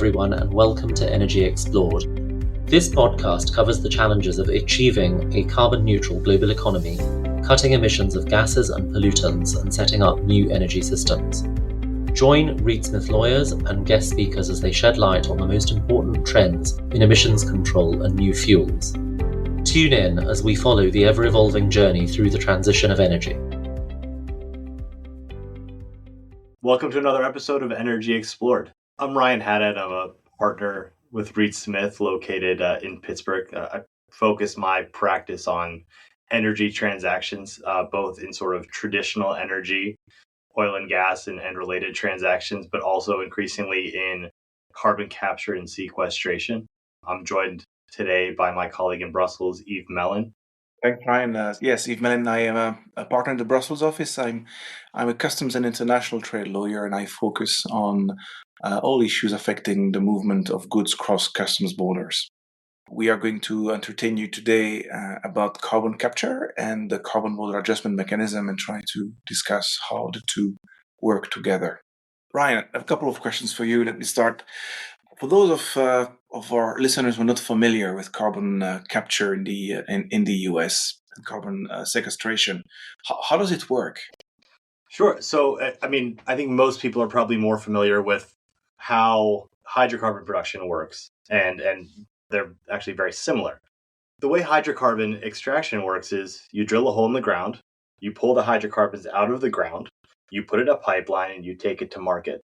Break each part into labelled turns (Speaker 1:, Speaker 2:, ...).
Speaker 1: everyone, and welcome to Energy Explored. This podcast covers the challenges of achieving a carbon-neutral global economy, cutting emissions of gases and pollutants, and setting up new energy systems. Join Reed Smith lawyers and guest speakers as they shed light on the most important trends in emissions control and new fuels. Tune in as we follow the ever-evolving journey through the transition of energy.
Speaker 2: Welcome to another episode of Energy Explored. I'm Ryan Haddad. I'm a partner with Reed Smith located in Pittsburgh. I focus my practice on energy transactions, both in sort of traditional energy, oil and gas and related transactions, but also increasingly in carbon capture and sequestration. I'm joined today by my colleague in Brussels, Yves Melin.
Speaker 3: Thanks, Ryan. Yes, Yves Melin. I am a partner in the Brussels office. I'm a customs and international trade lawyer, and I focus on all issues affecting the movement of goods across customs borders. We are going to entertain you today about carbon capture and the carbon border adjustment mechanism and try to discuss how the two work together. Ryan, I have a couple of questions for you. Let me start. For those of our listeners who are not familiar with carbon capture in the US and carbon sequestration, how does it work?
Speaker 2: Sure. So, I think most people are probably more familiar with how hydrocarbon production works, and they're actually very similar. The way hydrocarbon extraction works is you drill a hole in the ground, you pull the hydrocarbons out of the ground, you put it in a pipeline, and you take it to market.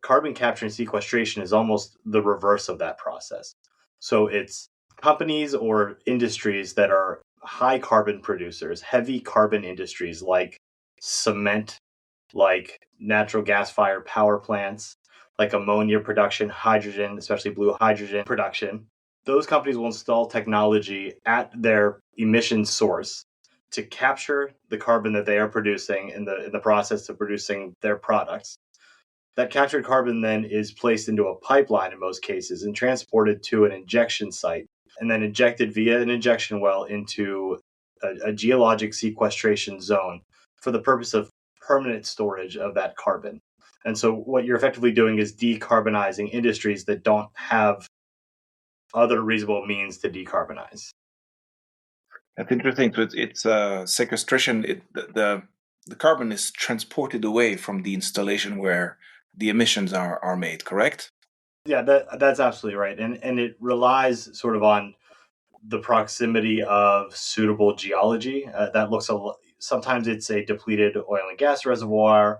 Speaker 2: Carbon capture and sequestration is almost the reverse of that process. So it's companies or industries that are high carbon producers, heavy carbon industries like cement, like natural gas-fired power plants, like ammonia production, hydrogen, especially blue hydrogen production. Those companies will install technology at their emission source to capture the carbon that they are producing in the process of producing their products. That captured carbon then is placed into a pipeline in most cases and transported to an injection site and then injected via an injection well into a geologic sequestration zone for the purpose of permanent storage of that carbon. And so what you're effectively doing is decarbonizing industries that don't have other reasonable means to decarbonize.
Speaker 3: That's interesting. So it's sequestration. The carbon is transported away from the installation where the emissions are made, correct?
Speaker 2: Yeah, that's absolutely right. And it relies sort of on the proximity of suitable geology. That looks sometimes it's a depleted oil and gas reservoir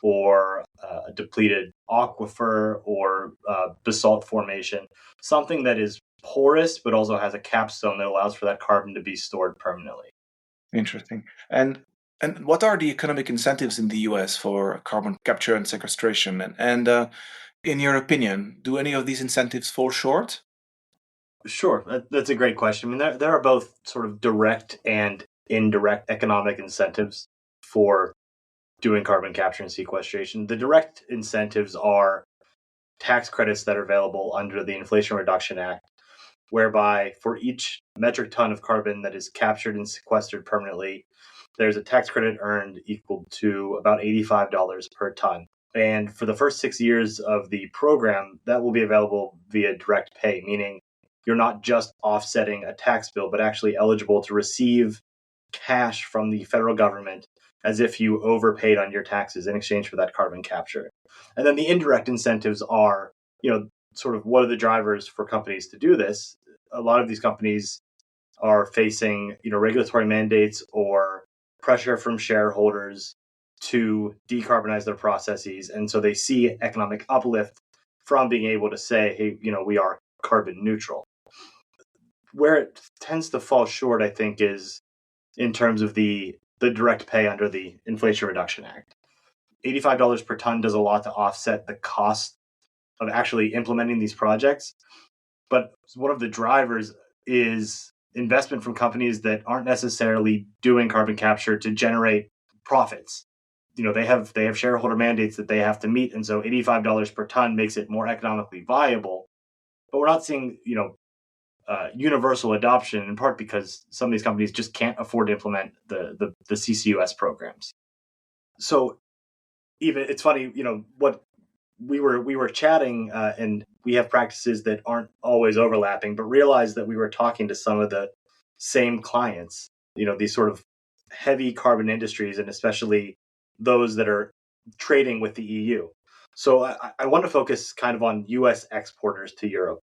Speaker 2: or a depleted aquifer or basalt formation, something that is porous but also has a capstone that allows for that carbon to be stored permanently.
Speaker 3: Interesting. And what are the economic incentives in the US for carbon capture and sequestration? And in your opinion, do any of these incentives fall short?
Speaker 2: Sure, that's a great question. I mean, there are both sort of direct and indirect economic incentives for doing carbon capture and sequestration. The direct incentives are tax credits that are available under the Inflation Reduction Act, whereby for each metric ton of carbon that is captured and sequestered permanently, there's a tax credit earned equal to about $85 per ton. And for the first 6 years of the program, that will be available via direct pay, meaning you're not just offsetting a tax bill, but actually eligible to receive cash from the federal government as if you overpaid on your taxes in exchange for that carbon capture. And then the indirect incentives are, sort of what are the drivers for companies to do this? A lot of these companies are facing, regulatory mandates or pressure from shareholders to decarbonize their processes. And so they see economic uplift from being able to say, hey, we are carbon neutral. Where it tends to fall short, I think, is in terms of the direct pay under the Inflation Reduction Act. $85 per ton does a lot to offset the cost of actually implementing these projects. But one of the drivers is investment from companies that aren't necessarily doing carbon capture to generate profits. They have shareholder mandates that they have to meet. And so $85 per ton makes it more economically viable. But we're not seeing, universal adoption, in part because some of these companies just can't afford to implement the CCUS programs. So even it's funny, what we were chatting, and we have practices that aren't always overlapping, but realized that we were talking to some of the same clients. These sort of heavy carbon industries, and especially those that are trading with the EU. So I want to focus kind of on U.S. exporters to Europe.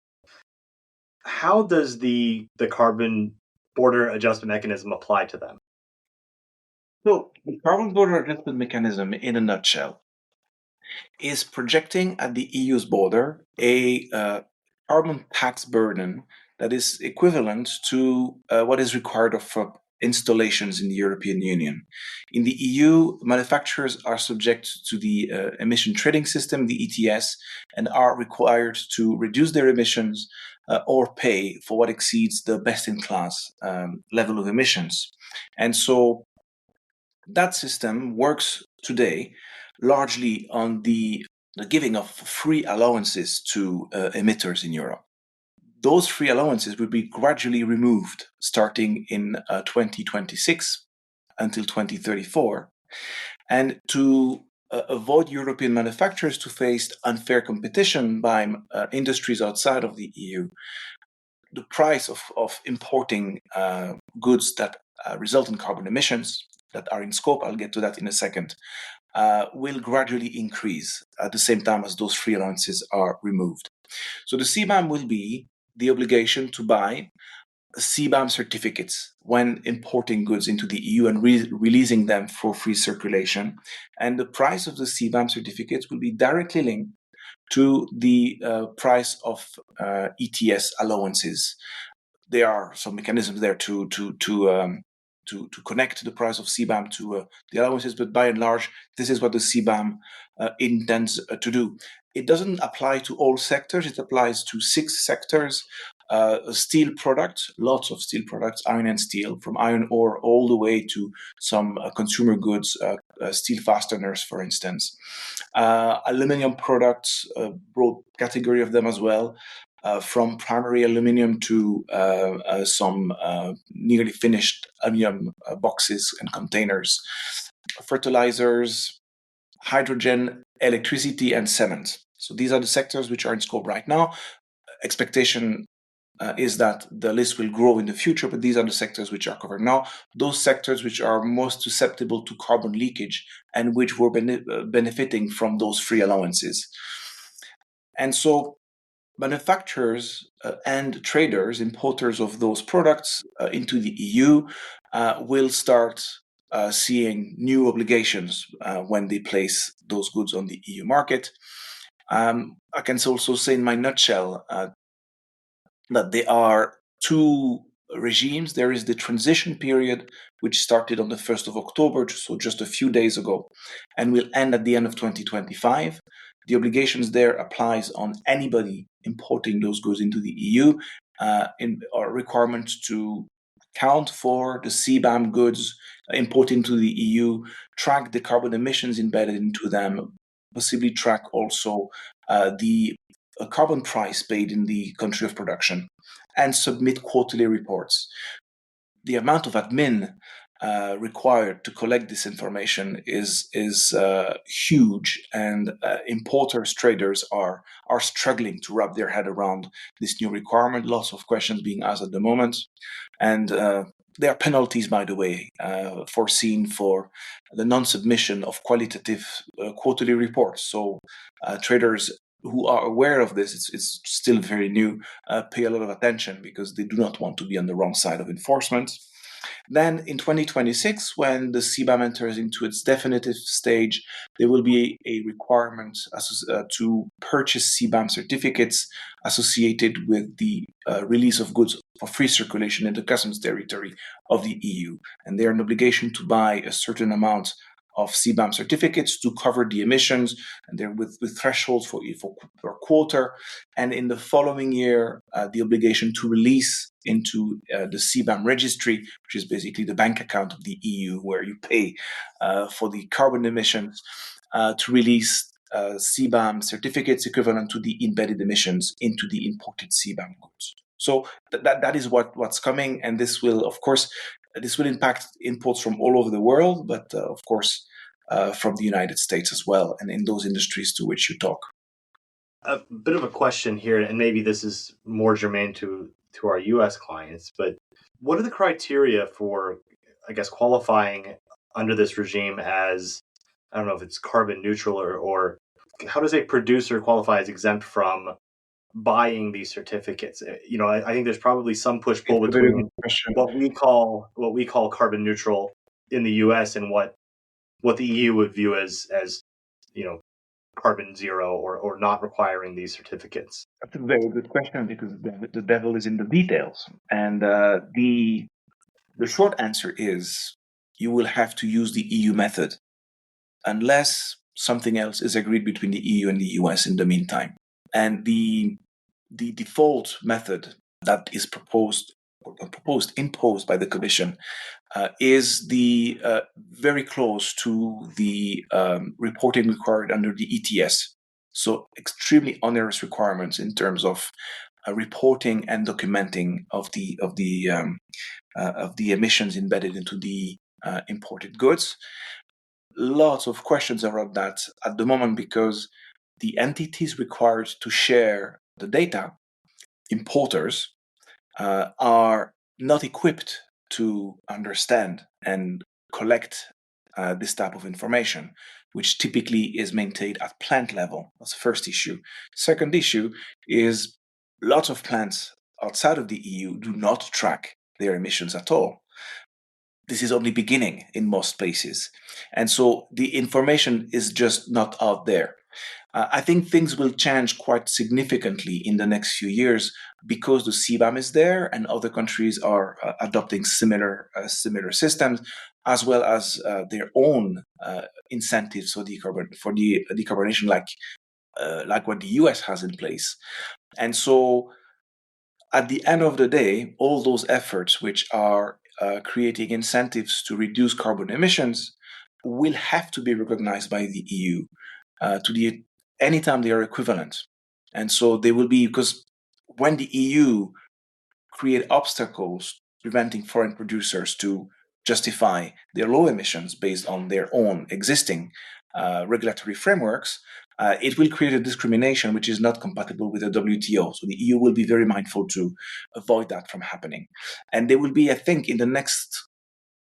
Speaker 2: How does the carbon border adjustment mechanism apply to them?
Speaker 3: So, the carbon border adjustment mechanism, in a nutshell, is projecting at the EU's border a carbon tax burden that is equivalent to what is required of installations in the European Union. In the EU, manufacturers are subject to the emission trading system, the ETS, and are required to reduce their emissions or pay for what exceeds the best-in-class level of emissions. And so that system works today largely on the giving of free allowances to emitters in Europe. Those free allowances will be gradually removed starting in 2026 until 2034. And to avoid European manufacturers to face unfair competition by industries outside of the EU, the price of importing goods that result in carbon emissions that are in scope, I'll get to that in a second, will gradually increase at the same time as those free allowances are removed. So the CBAM will be the obligation to buy CBAM certificates when importing goods into the EU and releasing them for free circulation. And the price of the CBAM certificates will be directly linked to the price of ETS allowances. There are some mechanisms there to connect the price of CBAM to the allowances, but by and large, this is what the CBAM intends to do. It doesn't apply to all sectors. It applies to 6 sectors. Steel products, lots of steel products, iron and steel, from iron ore all the way to some consumer goods, steel fasteners, for instance. Aluminium products, broad category of them as well. From primary aluminium to some nearly finished aluminum boxes and containers, fertilizers, hydrogen, electricity, and cement. So these are the sectors which are in scope right now. Expectation is that the list will grow in the future, but these are the sectors which are covered now. Those sectors which are most susceptible to carbon leakage and which were benefiting from those free allowances. And so manufacturers and traders, importers of those products into the EU will start seeing new obligations when they place those goods on the EU market. I can also say in my nutshell that there are 2 regimes. There is the transition period, which started on the 1st of October, so just a few days ago, and will end at the end of 2025. The obligations there applies on anybody importing those goods into the EU, in a requirement to account for the CBAM goods imported into the EU, track the carbon emissions embedded into them, possibly track also the carbon price paid in the country of production, and submit quarterly reports. The amount of admin required to collect this information is huge, and importers, traders are struggling to wrap their head around this new requirement. Lots of questions being asked at the moment, and there are penalties, by the way, foreseen for the non-submission of qualitative quarterly reports. So traders who are aware of this, it's still very new, pay a lot of attention because they do not want to be on the wrong side of enforcement. Then in 2026, when the CBAM enters into its definitive stage, there will be a requirement to purchase CBAM certificates associated with the release of goods for free circulation in the customs territory of the EU. And they are an obligation to buy a certain amount of CBAM certificates to cover the emissions, and they're with thresholds for per quarter. And in the following year, the obligation to release into the CBAM registry, which is basically the bank account of the EU where you pay for the carbon emissions, to release CBAM certificates equivalent to the embedded emissions into the imported CBAM goods. So that is what's coming, and this will, of course, impact imports from all over the world, but of course from the United States as well, and in those industries to which you talk.
Speaker 2: A bit of a question here, and maybe this is more germane to our U.S. clients, but what are the criteria for, I guess, qualifying under this regime as, I don't know if it's carbon neutral, or how does a producer qualify as exempt from buying these certificates? I think there's probably some push-pull
Speaker 3: It's a very good
Speaker 2: between
Speaker 3: question.
Speaker 2: what we call carbon neutral in the U.S. and what the EU would view as carbon zero, or not requiring these certificates.
Speaker 3: That's a very good question because the devil is in the details. And the short answer is you will have to use the EU method unless something else is agreed between the EU and the US in the meantime. And the default method that is imposed by the Commission is the very close to the reporting required under the ETS. So extremely onerous requirements in terms of reporting and documenting of the emissions embedded into the imported goods. Lots of questions around that at the moment because the entities required to share the data, importers, are not equipped to understand and collect this type of information, which typically is maintained at plant level. That's the first issue. Second issue is lots of plants outside of the EU do not track their emissions at all. This is only beginning in most places. And so the information is just not out there. I think things will change quite significantly in the next few years because the CBAM is there and other countries are adopting similar systems, as well as their own incentives for the decarbonization, like what the US has in place. And so at the end of the day, all those efforts which are creating incentives to reduce carbon emissions will have to be recognized by the EU anytime they are equivalent. And so they will be, because when the EU create obstacles preventing foreign producers to justify their low emissions based on their own existing regulatory frameworks, it will create a discrimination which is not compatible with the WTO. So the EU will be very mindful to avoid that from happening. And there will be, I think, in the next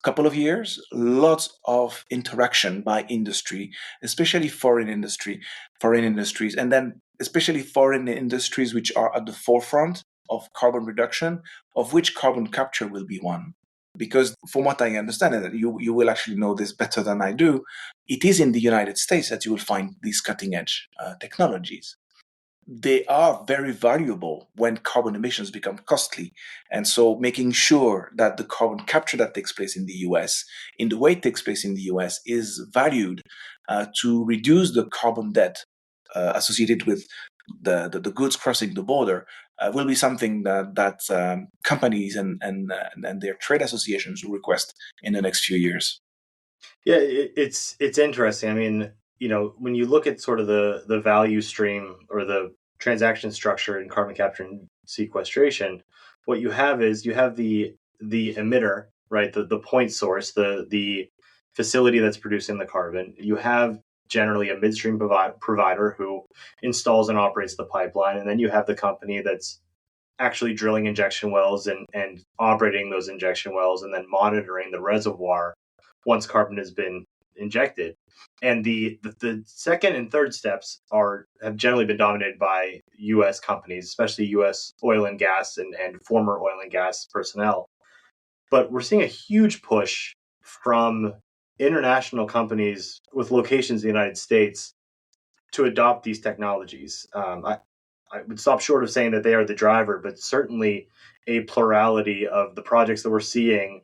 Speaker 3: couple of years, lots of interaction by industry, especially foreign industries, and then especially foreign industries which are at the forefront of carbon reduction, of which carbon capture will be one. Because from what I understand, and you will actually know this better than I do, it is in the United States that you will find these cutting edge technologies. They are very valuable when carbon emissions become costly. And so making sure that the carbon capture that takes place in the US, in the way it takes place in the US, is valued to reduce the carbon debt associated with the goods crossing the border will be something that companies and their trade associations will request in the next few years.
Speaker 2: Yeah, it's interesting. I mean, when you look at sort of the value stream or the transaction structure in carbon capture and sequestration, what you have is you have the emitter, right? The point source, the facility that's producing the carbon. You have generally a midstream provider who installs and operates the pipeline, and then you have the company that's actually drilling injection wells and operating those injection wells, and then monitoring the reservoir once carbon has been injected. And the second and third steps have generally been dominated by U.S. companies, especially U.S. oil and gas and former oil and gas personnel. But we're seeing a huge push from international companies with locations in the United States to adopt these technologies. I would stop short of saying that they are the driver, but certainly a plurality of the projects that we're seeing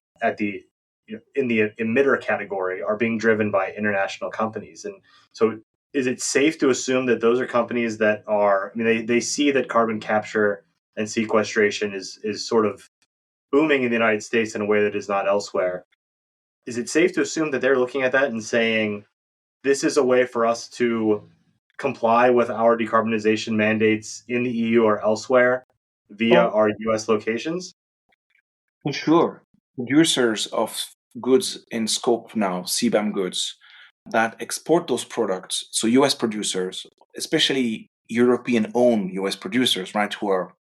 Speaker 2: in the emitter category are being driven by international companies. And so is it safe to assume that those are companies that are, I mean, they see that carbon capture and sequestration is sort of booming in the United States in a way that is not elsewhere. Is it safe to assume that they're looking at that and saying, this is a way for us to comply with our decarbonization mandates in the EU or elsewhere via our US locations?
Speaker 3: For sure. Producers of goods in scope now, CBAM goods, that export those products, so US producers, especially European-owned US producers, right, who are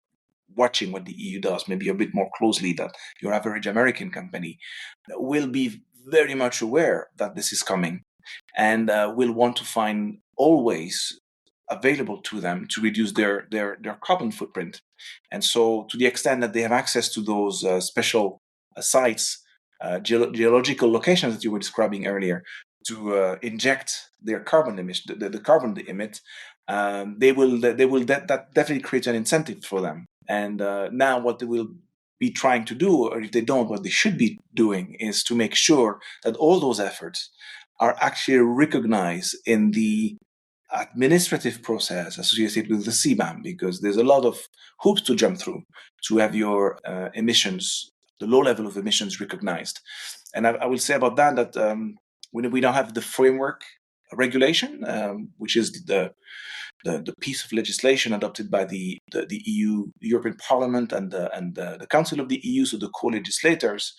Speaker 3: watching what the EU does, maybe a bit more closely than your average American company, will be very much aware that this is coming and will want to find always available to them to reduce their carbon footprint. And so to the extent that they have access to those special sites, geological locations that you were describing earlier, to inject their carbon emission, the carbon they emit, that definitely creates an incentive for them. And now what they will be trying to do, or if they don't, what they should be doing is to make sure that all those efforts are actually recognized in the administrative process associated with the CBAM, because there's a lot of hoops to jump through to have your emissions, the low level of emissions, recognized. And I will say about that we don't have the framework regulation, which is the piece of legislation adopted by the EU, the European Parliament, and the Council of the EU, so the co-legislators.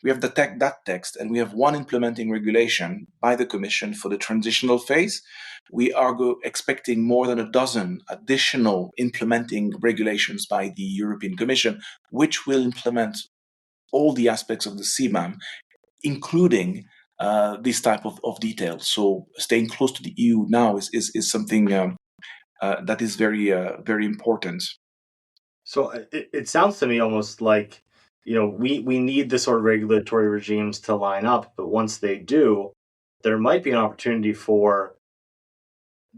Speaker 3: We have that text, and we have one implementing regulation by the Commission for the transitional phase. We are expecting more than a dozen additional implementing regulations by the European Commission, which will implement all the aspects of the CBAM, including this type of detail. So staying close to the EU now is something that is very important.
Speaker 2: So it sounds to me almost like, we need the sort of regulatory regimes to line up, but once they do, there might be an opportunity for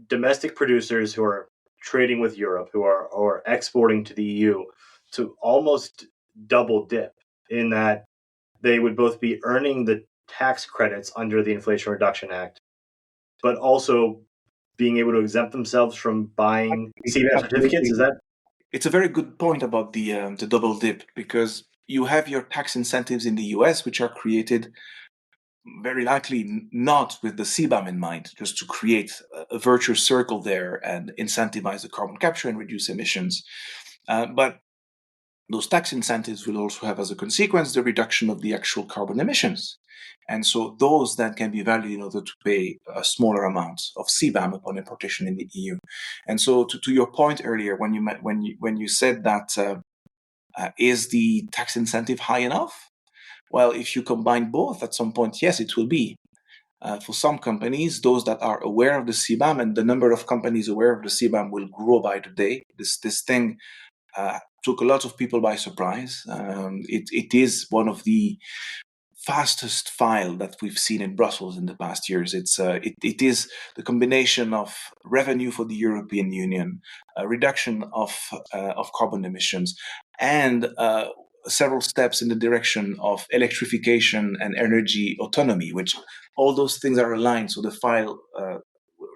Speaker 2: domestic producers who are trading with Europe, who are or exporting to the EU, to almost double dip, in that they would both be earning the tax credits under the Inflation Reduction Act, but also being able to exempt themselves from buying CBAM certificates. Is that?
Speaker 3: It's a very good point about the double dip, because you have your tax incentives in the US, which are created very likely not with the CBAM in mind, just to create a virtuous circle there and incentivize the carbon capture and reduce emissions. But those tax incentives will also have as a consequence the reduction of the actual carbon emissions. And so those then can be valued in order to pay a smaller amount of CBAM upon importation in the EU. And so to your point earlier, when you said that is the tax incentive high enough? Well, if you combine both at some point, yes, it will be. For some companies, those that are aware of the CBAM, and the number of companies aware of the CBAM will grow by the day. This thing took a lot of people by surprise. It is one of the fastest file that we've seen in Brussels in the past years. It is the combination of revenue for the European Union, a reduction of carbon emissions, and several steps in the direction of electrification and energy autonomy, which all those things are aligned. So the file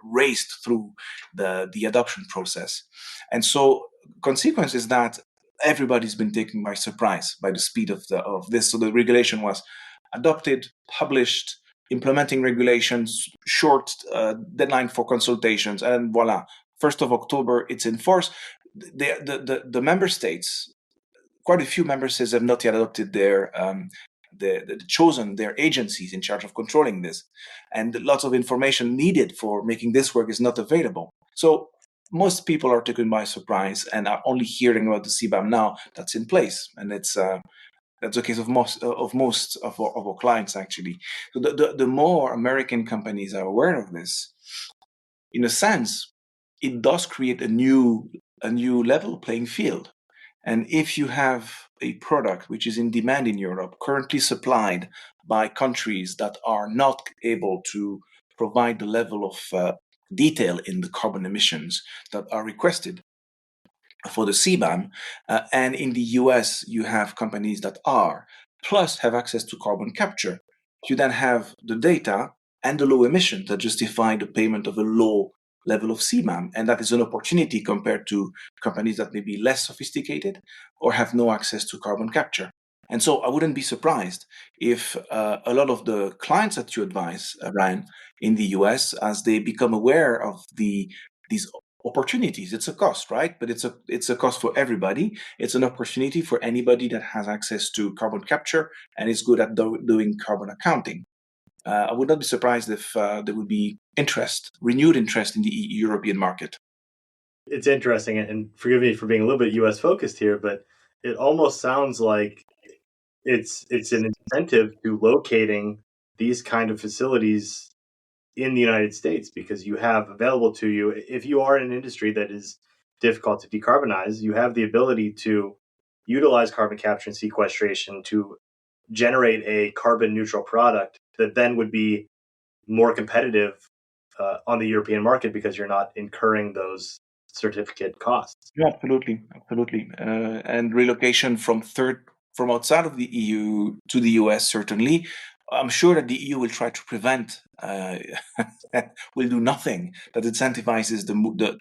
Speaker 3: raced through the adoption process. And so consequence is that everybody's been taken by surprise by the speed of this. So the regulation was adopted, published, implementing regulations, short deadline for consultations, and voila, 1st of October, it's in force. The member states, quite a few member states have not yet adopted chosen their agencies in charge of controlling this, and lots of information needed for making this work is not available. So most people are taken by surprise and are only hearing about the CBAM now that's in place, and that's the case of most of our clients, actually. So the more American companies are aware of this, in a sense, it does create a new level playing field. And if you have a product which is in demand in Europe, currently supplied by countries that are not able to provide the level of detail in the carbon emissions that are requested for the CBAM, and in the US, you have companies that are, plus have access to carbon capture. You then have the data and the low emissions that justify the payment of a low level of CBAM, and that is an opportunity compared to companies that may be less sophisticated or have no access to carbon capture. And so I wouldn't be surprised if a lot of the clients that you advise, Ryan, in the US, as they become aware of these opportunities. It's a cost, right? But it's a cost for everybody. It's an opportunity for anybody that has access to carbon capture and is good at doing carbon accounting. I would not be surprised if there would be renewed interest in the European market.
Speaker 2: it's interesting, and forgive me for being a little bit U.S. focused here, but it almost sounds like it's an incentive to locating these kind of facilities in the United States, because you have available to you, if you are in an industry that is difficult to decarbonize, you have the ability to utilize carbon capture and sequestration to generate a carbon neutral product that then would be more competitive on the European market, because you're not incurring those certificate costs.
Speaker 3: Yeah, absolutely. And relocation from outside of the EU to the US, certainly. I'm sure that the EU will try to prevent, will do nothing that incentivizes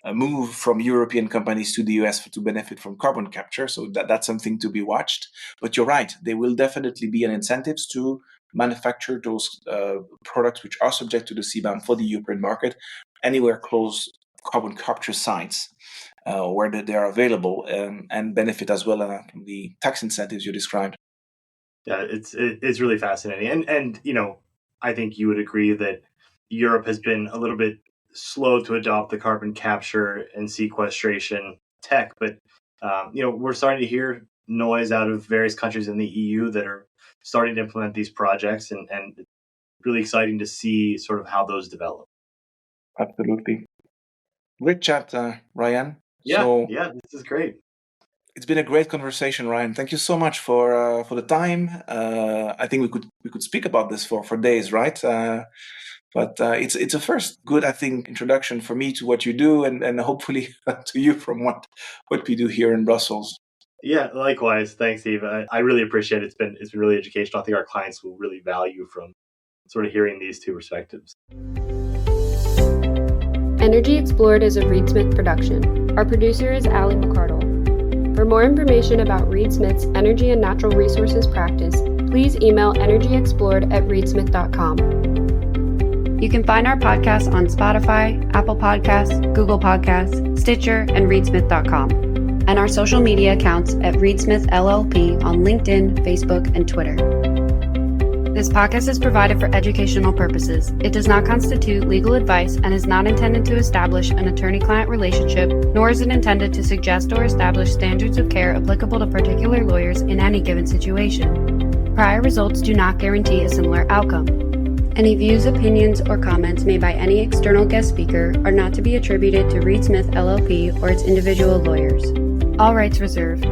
Speaker 3: a move from European companies to the US to benefit from carbon capture. So that's something to be watched. But you're right, there will definitely be an incentives to manufacture those products which are subject to the CBAM for the European market anywhere close carbon capture sites where they are available, and benefit as well from the tax incentives you described.
Speaker 2: Yeah, it's really fascinating, and I think you would agree that Europe has been a little bit slow to adopt the carbon capture and sequestration tech, but we're starting to hear noise out of various countries in the EU that are starting to implement these projects, and really exciting to see sort of how those develop.
Speaker 3: Absolutely. Great chat, Ryan.
Speaker 2: Yeah, this is great.
Speaker 3: It's been a great conversation, Ryan. Thank you so much for the time. I think we could speak about this for days, right? But it's a first good, I think, introduction for me to what you do, and hopefully to you from what we do here in Brussels.
Speaker 2: Yeah, likewise. Thanks, Yves. I really appreciate it. It's been really educational. I think our clients will really value from sort of hearing these two perspectives.
Speaker 4: Energy Explored is a Reed Smith production. Our producer is Ali McCardle. For more information about Reed Smith's energy and natural resources practice, please email energyexplored@reedsmith.com. You can find our podcast on Spotify, Apple Podcasts, Google Podcasts, Stitcher, and reedsmith.com, and our social media accounts at Reed Smith LLP on LinkedIn, Facebook, and Twitter. This podcast is provided for educational purposes. It does not constitute legal advice and is not intended to establish an attorney-client relationship, nor is it intended to suggest or establish standards of care applicable to particular lawyers in any given situation. Prior results do not guarantee a similar outcome. Any views, opinions, or comments made by any external guest speaker are not to be attributed to Reed Smith LLP or its individual lawyers. All rights reserved.